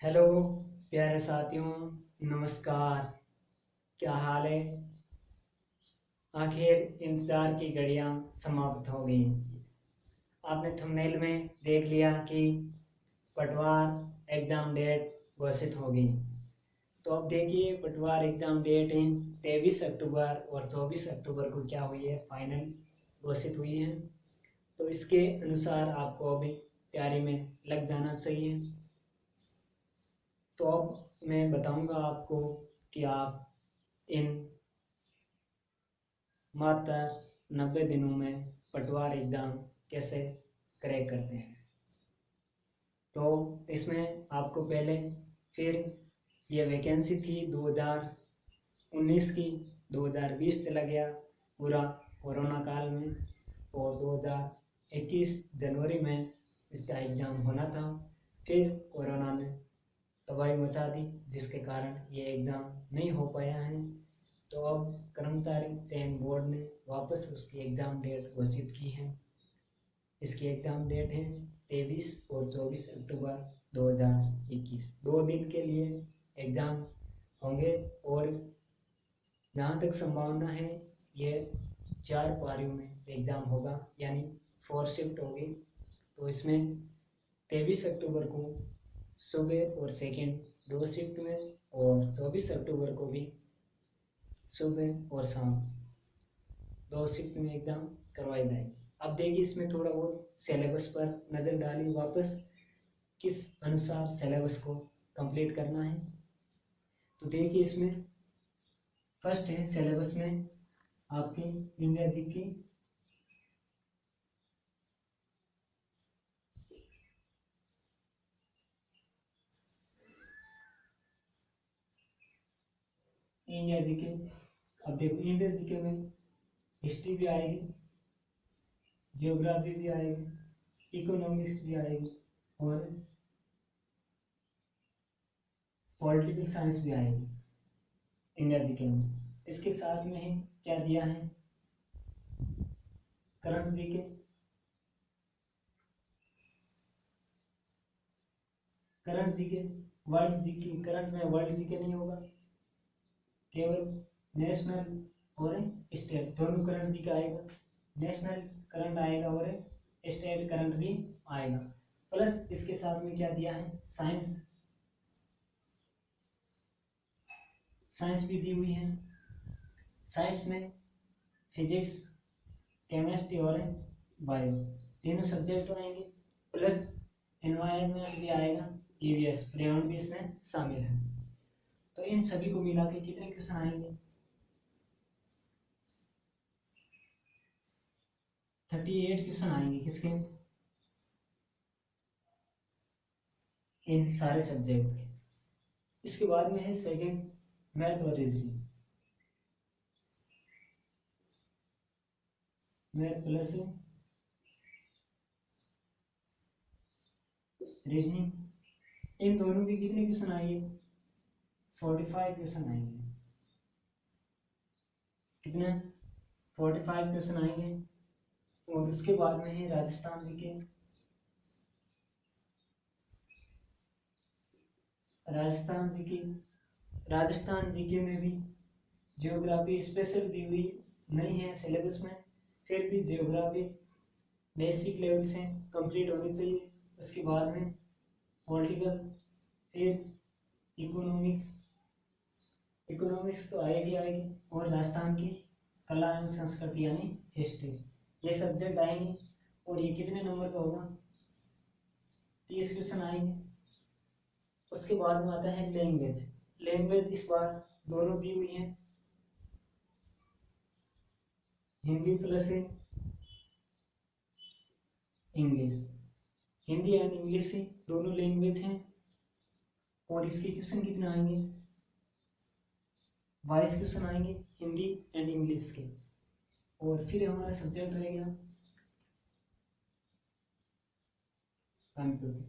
Hello प्यारे साथियों, नमस्कार। क्या हाल है? आखिर इंतज़ार की घड़ियां समाप्त हो गई। आपने थंबनेल में देख लिया कि पटवार एग्ज़ाम डेट घोषित हो गई। तो अब देखिए, पटवार एग्ज़ाम डेट इन 23 अक्टूबर और 24 अक्टूबर को क्या हुई है, फाइनल घोषित हुई है। तो इसके अनुसार आपको अभी तैयारी में लग जाना चाहिए। तो अब मैं बताऊंगा आपको कि आप इन मात्र 90 दिनों में पटवार एग्ज़ाम कैसे क्रैक करते हैं। तो इसमें आपको पहले फिर ये वैकेंसी थी 2019 की, 2020 चला गया पूरा कोरोना काल में, और 2021 जनवरी में इसका एग्ज़ाम होना था। फिर कोरोना ने तबाही मचा दी, जिसके कारण ये एग्ज़ाम नहीं हो पाया है। तो अब कर्मचारी चयन बोर्ड ने वापस उसकी एग्ज़ाम डेट घोषित की है। इसकी एग्ज़ाम डेट है 23 और 24 अक्टूबर 2021। 2 दिन के लिए एग्ज़ाम होंगे, और जहाँ तक संभावना है ये 4 पारियों में एग्ज़ाम होगा, यानी 4 शिफ्ट होगी। तो इसमें 23 अक्टूबर को सुबह और सेकेंड 2 शिफ्ट में, और 24 अक्टूबर को भी सुबह और शाम 2 शिफ्ट में एग्ज़ाम करवाई जाएगी। अब देखिए, इसमें थोड़ा बहुत सिलेबस पर नज़र डाली वापस, किस अनुसार सिलेबस को कंप्लीट करना है। तो देखिए, इसमें फर्स्ट है सिलेबस में आपकी इंडिया जीके, इंडिया जीके। अब देखो, इंडिया जीके में हिस्ट्री भी आएगी, जियोग्राफी भी आएगी, इकोनॉमिक्स भी आएगी, और पॉलिटिकल साइंस भी आएगी इंडिया जीके में। इसके साथ में ही क्या दिया है, current GK, current GK, world GK. Current में वर्ल्ड जीके नहीं होगा, केवल नेशनल और स्टेट दोनों करंट जीके आएगा। नेशनल करंट आएगा और स्टेट करंट भी आएगा। प्लस इसके साथ में क्या दिया है, साइंस, साइंस भी दी हुई है। साइंस में फिजिक्स, केमिस्ट्री और बायो तीनों सब्जेक्ट आएंगे। प्लस एनवायरनमेंट भी आएगा, ईवीएस पर्यावरण भी इसमें शामिल है। तो इन सभी को मिला के कितने क्वेश्चन आएंगे, 38 क्वेश्चन आएंगे। किसके, इन सारे सब्जेक्ट के। इसके बाद में है सेकंड, मैथ और रीजनिंग। मैथ प्लस रीजनिंग, इन दोनों के कितने क्वेश्चन आएंगे, 45 क्वेश्चन आएंगे। कितने, 45 क्वेश्चन आएंगे। और उसके बाद में है राजस्थान जी के। राजस्थान जी की, राजस्थान जीके में भी जियोग्राफी स्पेशल दी हुई नहीं है सिलेबस में, फिर भी जियोग्राफी बेसिक लेवल से कंप्लीट होनी चाहिए। उसके बाद में पॉलिटिकल, फिर इकोनॉमिक्स, इकोनॉमिक्स तो आएगी आएगी, और राजस्थान की कला एवं संस्कृति यानी हिस्ट्री, ये सब्जेक्ट आएंगे। और ये कितने नंबर का होगा, 30 क्वेश्चन आएंगे। उसके बाद में आता है लैंग्वेज। लैंग्वेज इस बार दोनों दी हुई हैं, Hindi plus English. Hindi and English ही दोनों लैंग्वेज हैं। और इसके क्वेश्चन कितने आएंगे, 22 क्वेश्चन आएंगे हिंदी एंड इंग्लिश के। और फिर हमारा सब्जेक्ट रह गया कंप्यूटर।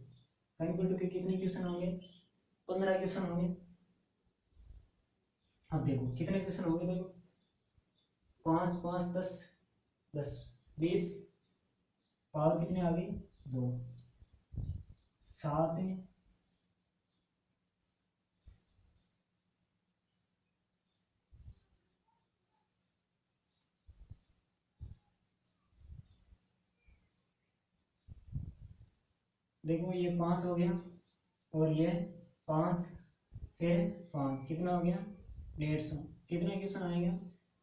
कंप्यूटर के कितने क्वेश्चन होंगे, 15 क्वेश्चन होंगे। अब देखो कितने क्वेश्चन होंगे, देखो 5 5 10 10 20, पावर कितने आ गई, 2 7 देखो ये 5 हो गया और ये 5 फिर 5 कितना हो गया 150। कितना क्वेश्चन आएगा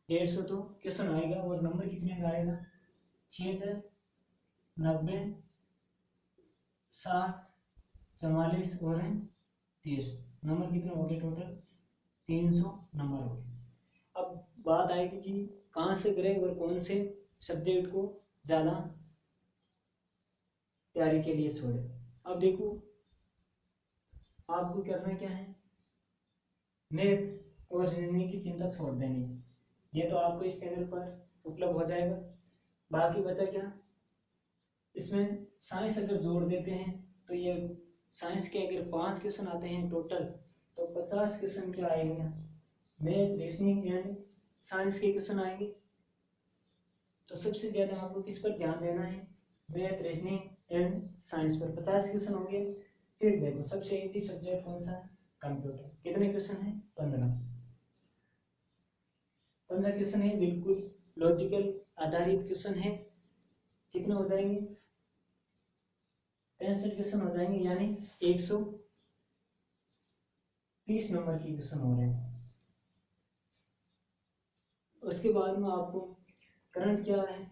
150 तो क्वेश्चन आएगा और नंबर कितने का आएगा 76 90 60 44 और 30 नंबर कितने हो गए टोटल 300 नंबर हो गए। अब बात आएगी कि कहाँ से करें और कौन से सब्जेक्ट को ज़्यादा तैयारी के लिए छोड़े। अब देखो आपको करना क्या है मैथ और रीजनिंग की चिंता छोड़ देनी, ये तो आपको इस चैनल पर उपलब्ध हो जाएगा। बाकी बचा क्या इसमें साइंस अगर जोड़ देते हैं तो ये साइंस के अगर 5 क्वेश्चन आते हैं टोटल तो 50 क्वेश्चन क्या आएंगे मैथ रीजनिंग एंड साइंस के क्वेश्चन आएंगे। तो सबसे ज़्यादा आपको किस पर ध्यान देना है मैथ रीजनिंग एंड साइंस पर 50 क्वेश्चन हो गए। फिर देखो सबसे इजी सब्जेक्ट कौन सा है कंप्यूटर। कितने क्वेश्चन है 15 क्वेश्चन है बिल्कुल लॉजिकल आधारित क्वेश्चन है। कितने हो जाएंगे 65 क्वेश्चन हो जाएंगे यानी 130 नंबर की क्वेश्चन हो रहे हैं। उसके बाद में आपको करंट क्या है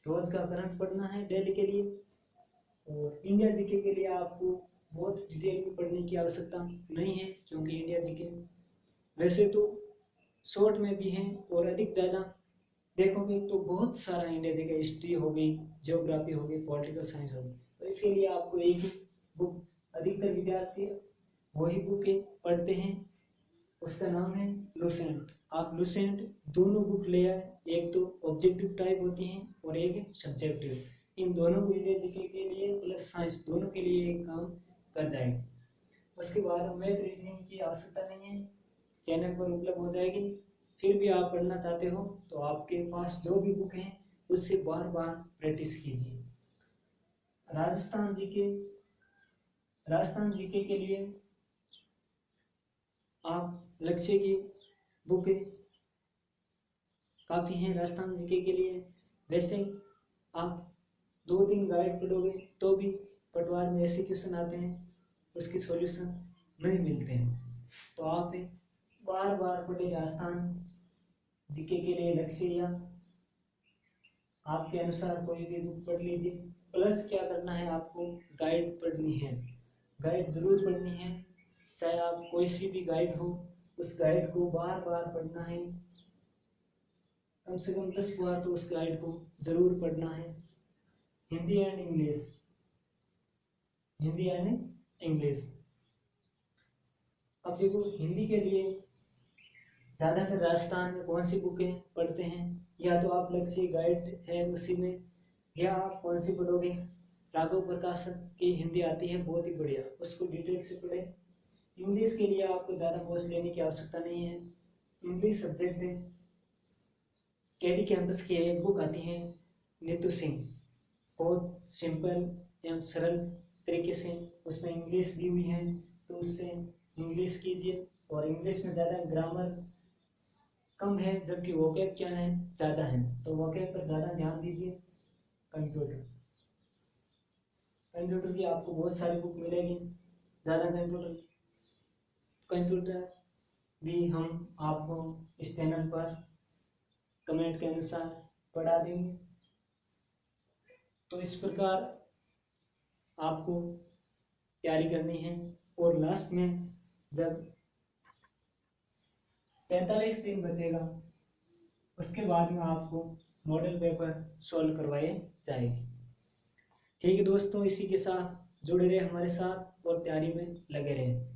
रोज का करंट पढ़ना है डेली के लिए। और इंडिया जीके के लिए आपको बहुत डिटेल में पढ़ने की आवश्यकता नहीं है क्योंकि इंडिया जीके वैसे तो शॉर्ट में भी हैं और अधिक ज़्यादा देखोगे तो बहुत सारा इंडिया जीके हिस्ट्री हो गई ज्योग्राफी हो गई पॉलिटिकल साइंस हो गई। तो इसके लिए आपको एक ही बुक अधिकतर विद्यार्थी वही बुक पढ़ते हैं उसका नाम है लुसेंट। आप लुसेंट दोनों बुक ले आए एक तो ऑब्जेक्टिव टाइप होती हैं और एक सब्जेक्टिव। इन दोनों को इंडिया जीके के लिए प्लस साइंस दोनों के लिए एक काम कर जाएगी। उसके बाद मैथ रीजनिंग की आवश्यकता नहीं है चैनल पर उपलब्ध हो जाएगी। फिर भी आप पढ़ना चाहते हो तो आपके पास जो भी बुक हैं उससे बार बार प्रैक्टिस कीजिए। राजस्थान जीके के लिए आप लक्ष्य की बुक काफ़ी हैं राजस्थान जीके के लिए। वैसे आप 2-3 गाइड पढ़ोगे तो भी पटवार में ऐसे क्वेश्चन आते हैं उसकी सॉल्यूशन नहीं मिलते हैं। तो आप बार बार पढ़े राजस्थान जीके के लिए लक्ष्य या आपके अनुसार कोई भी बुक पढ़ लीजिए। प्लस क्या करना है आपको गाइड पढ़नी है गाइड जरूर पढ़नी है चाहे आप कोई सी भी गाइड हो उस गाइड को बार बार पढ़ना है कम से कम 10 बार तो उस गाइड को जरूर पढ़ना है। Hindi and English. अब देखो हिंदी के लिए ज़्यादातर राजस्थान में कौन सी बुकें पढ़ते हैं या तो आप लक्ष्य गाइड है उसी में या आप कौन सी पढ़ोगे राघव प्रकाशन की हिंदी आती है बहुत ही बढ़िया उसको डिटेल से पढ़ें। इंग्लिश के लिए आपको ज़्यादा कोर्स लेने की आवश्यकता नहीं है। इंग्लिश सब्जेक्ट में केडी कैंपस की एक बुक आती है नीतू सिंह बहुत सिंपल एवं सरल तरीके से उसमें इंग्लिश दी हुई है तो उससे इंग्लिश कीजिए। और इंग्लिश में ज़्यादा ग्रामर कम है जबकि वोकैब क्या है ज़्यादा है तो वोकैब पर ज़्यादा ध्यान दीजिए। कंप्यूटर की आपको बहुत सारी बुक मिलेगी ज़्यादा कंप्यूटर भी हम आपको इस चैनल पर कमेंट के अनुसार पढ़ा देंगे। तो इस प्रकार आपको तैयारी करनी है और लास्ट में जब 45 दिन बचेगा उसके बाद में आपको मॉडल पेपर सॉल्व करवाए जाएंगे। ठीक है दोस्तों इसी के साथ जुड़े रहे हमारे साथ और तैयारी में लगे रहे।